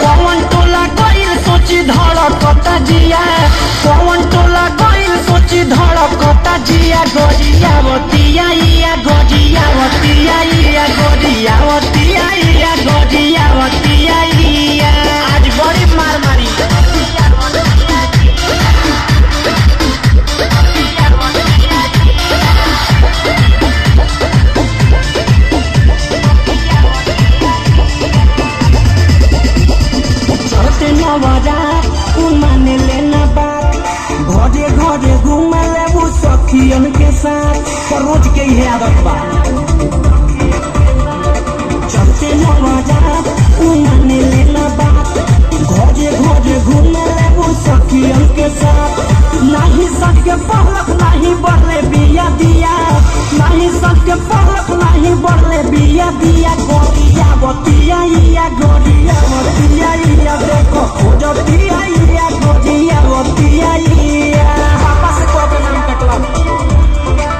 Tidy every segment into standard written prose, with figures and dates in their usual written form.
पवन टोला गइल सोची धड़कता जिया पवन टोला गइल सोची धड़कता जिया गरियावतिया आज बड़ी मार मारी माने लेना बात घरे घरे घूमे ले वो सखियन के साथ रोज के ही आदत बा चलते मजाक माने लेना बात घरे घरे घूमे ले वो सखियन के साथ नहीं सबके पहलक नहीं बढ़ले बिया दिया नहीं सबके पहलक नहीं बढ़ले बिया दिया गरियावतिया देखो खोजतिया गरियावतिया पापा से कब नाम कटवा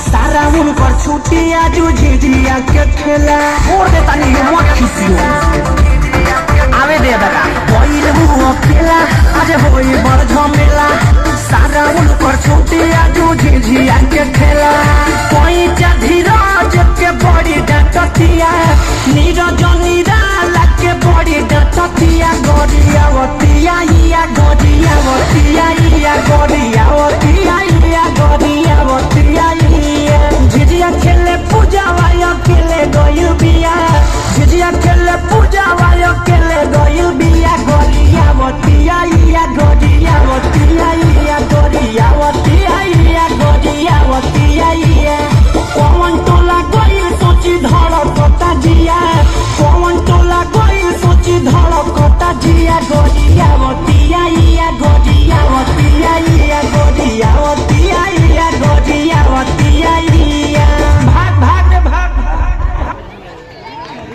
सारा उनकर छुट्टी आज झिझिया के खेला छोड़ देता नहीं मत खिसियो आवे दे दादा कोई वो खेला आज होई बड़ झमेला सारा उनकर छुट्टी आज झिझिया के खेला कोई धीरज के बड़ी डटतिया नीरज निराला के बड़ी डटतिया गरियावतिया गरियावतिया